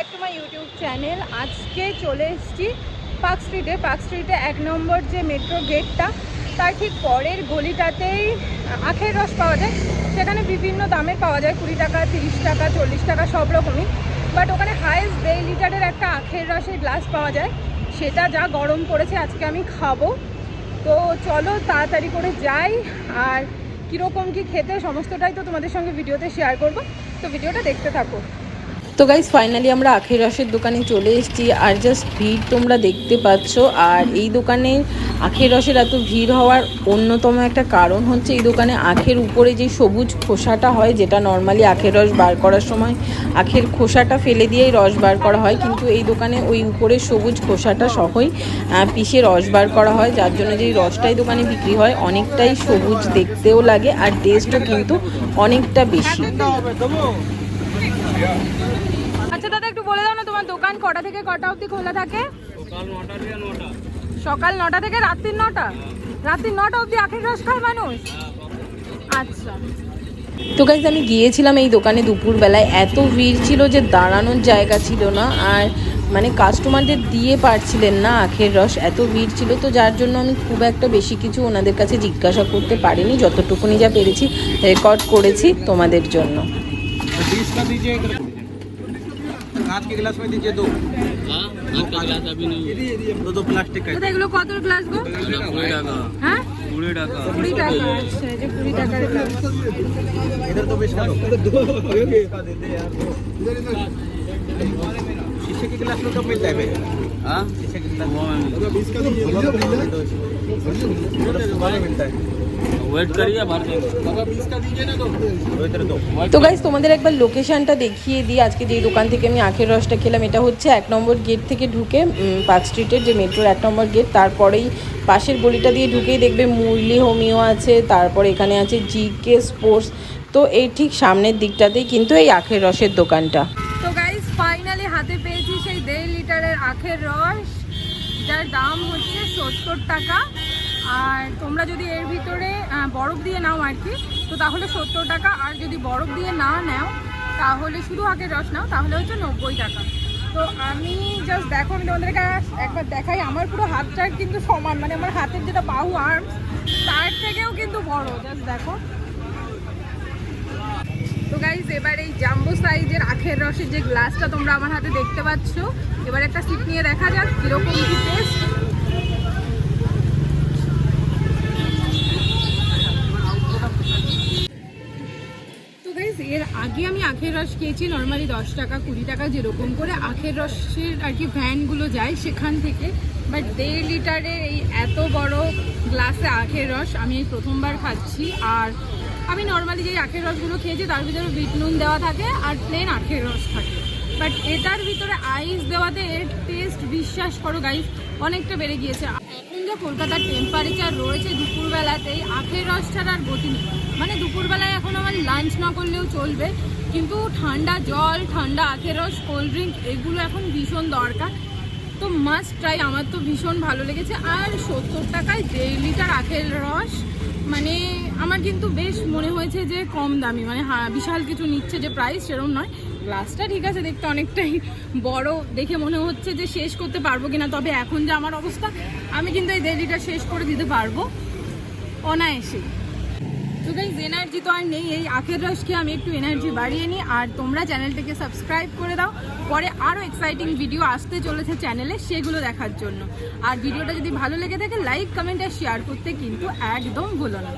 Back to my YouTube channel. আজকে চলে এসেছি পার্ক স্ট্রিটে 1 নম্বর যে মেট্রো গেটটা তার ঠিক পরের গলিটাতেই আখের রস পাওয়া যায়। সেখানে বিভিন্ন দামের পাওয়া যায়, 20 টাকা, 30 টাকা, 40 টাকা, সব রকমই। বাট ওখানে হাইয়েস্ট 1.5 লিটারের একটা আখের রসের গ্লাস পাওয়া যায়, সেটা যা গরম পড়েছে আজকে আমি খাবো। তো চলো তাড়াতাড়ি করে যাই, আর কীরকম কী খেতে সমস্তটাই তো তোমাদের সঙ্গে ভিডিওতে শেয়ার করব, তো ভিডিওটা দেখতে থাকো। তো গাইজ ফাইনালি আমরা আখের রসের দোকানে চলে এসেছি, আর জাস্ট ভিড় তোমরা দেখতে পাচ্ছ। আর এই দোকানে আখের রসের এত ভিড় হওয়ার অন্যতম একটা কারণ হচ্ছে এই দোকানে আখের উপরে যে সবুজ খোসাটা হয়, যেটা নর্মালি আখের রস বার করার সময় আখের খোসাটা ফেলে দিয়েই রস বার করা হয়, কিন্তু এই দোকানে ওই উপরে সবুজ খোসাটা সহই পিষে রস বার করা হয়, যার জন্য যেই রসটাই দোকানে বিক্রি হয় অনেকটাই সবুজ দেখতেও লাগে, আর টেস্টও কিন্তু অনেকটা বেশি। আচ্ছা দাদা, একটু বলে দাও না তোমার দোকান কটা থেকে কটা অবধি খোলা থাকে? সকাল 9টা থেকে রাত্রি 9টা? রাত্রি 9টা অবধি আখের রস খায় মানুষ? আচ্ছা। তো গাইজ আমি গিয়েছিলাম এই দোকানে দুপুরবেলায়, এত ভিড় ছিল যে দাঁড়ানোর জায়গা ছিল না, আর মানে কাস্টমারদের দিয়ে পারছিলেন না আখের রস, এত ভিড় ছিল। তো যার জন্য আমি খুব একটা বেশি কিছু ওনাদের কাছে জিজ্ঞাসা করতে পারিনি, যতটুকুনি যা পেরেছি রেকর্ড করেছি তোমাদের জন্য। कांच के गिलास में दीजिए दो। हाँ, कांच का गिलास अभी नहीं है। दो प्लास्टिक का। তো এগুলো কত গ্লাস গো? 20 টাকা। হ্যাঁ 20 টাকা। 20 টাকা। আচ্ছা, এই যে 20 টাকার গ্লাস। इधर तो बेच करो। दो दे दे यार दो। शीशे के गिलास में तो मिलता है भैया। हाँ, शीशे के गिलास वो में 20 का दीजिए। मिलता है। वेट करिए भर देंगे। बाबा 20 का दीजिए ना दो। इधर दो। তো গাইজ তোমাদের একবার লোকেশনটা দেখিয়ে দিই। আজকে যেই দোকান থেকে আমি আখের রসটা খেলাম, এটা হচ্ছে 1 নম্বর গেট থেকে ঢুকে পার্ক স্ট্রিটের যে মেট্রোর 1 নম্বর গেট, তারপরেই পাশের গলিটা দিয়ে ঢুকেই দেখবে মুরলি হোমিও আছে, তারপর এখানে আছে জিকে স্পোর্টস। তো এই ঠিক সামনের দিকটাতেই কিন্তু এই আখের রসের দোকানটা। তো গাইস ফাইনালি হাতে পেয়েছি সেই 1.5 লিটারের আখের রস, যার দাম হচ্ছে 70 টাকা। আর তোমরা যদি এর ভিতরে বরফ দিয়ে নাও আর কি, তো তাহলে 70 টাকা, আর যদি বরফ দিয়ে না নাও তাহলে শুধু আখের রস নাও তাহলে হচ্ছে 90 টাকা। তো আমি জাস্ট দেখো, আমি তোমাদেরকে একবার দেখাই, আমার পুরো হাতটার কিন্তু সমান, মানে আমার হাতের যেটা বাহু আর্ম তার থেকেও কিন্তু বড়, জাস্ট দেখো। তো গাইজ এবার এই জাম্বো সাইজের আখের রসের যে গ্লাসটা তোমরা আমার হাতে দেখতে পাচ্ছ, এবার একটা সিপ নিয়ে দেখা যাক কীরকম কি টেস্ট। এর আগে আমি আখের রস খেয়েছি নর্মালি 10 টাকা 20 টাকা যেরকম করে আখের রসের আর কি ভ্যানগুলো যায় সেখান থেকে, বাট 1.5 লিটারের এই এত বড় গ্লাসে আখের রস আমি এই প্রথমবার খাচ্ছি। আর আমি নর্মালি যেই আখের রসগুলো খেয়েছি তার ভিতরে বিট নুন দেওয়া থাকে আর প্লেন আখের রস থাকে, বাট এটার ভিতরে আইস দেওয়াতে এর টেস্ট বিশ্বাস করো গাইস অনেকটা বেড়ে গিয়েছে। এখন যে কলকাতার টেম্পারেচার রয়েছে দুপুরবেলাতেই আখের রস ছাড়া আর গতি নেই, মানে দুপুরবেলায় এখন আমার লাঞ্চ না করলেও চলবে, কিন্তু ঠান্ডা জল, ঠান্ডা আখের রস, কোল্ড ড্রিঙ্ক এগুলো এখন ভীষণ দরকার। তো মাস্ট ট্রাই, আমার তো ভীষণ ভালো লেগেছে। আর 70 টাকায় 1.5 লিটার আখের রস, মানে আমার কিন্তু বেশ মনে হয়েছে যে কম দামি, মানে হ্যাঁ বিশাল কিছু নিচ্ছে যে প্রাইস সেরকম নয়। গ্লাসটা ঠিক আছে, দেখতে অনেকটাই বড়, দেখে মনে হচ্ছে যে শেষ করতে পারবো কিনা, তবে এখন যে আমার অবস্থা আমি কিন্তু এই 1.5 লিটার শেষ করে দিতে পারবো অনায়াসে। তো গাইস এনার্জি তো আর নেই, এই আখের রস খেয়ে আমি একটু এনার্জি বাড়িয়ে নিই। আর তোমরা চ্যানেলটাকে সাবস্ক্রাইব করে দাও, পরে আরও এক্সাইটিং ভিডিও আসতে চলেছে চ্যানেলে, সেগুলো দেখার জন্য। আর ভিডিওটা যদি ভালো লেগে থাকে লাইক, কমেন্ট আর শেয়ার করতে কিন্তু একদম ভুলো না।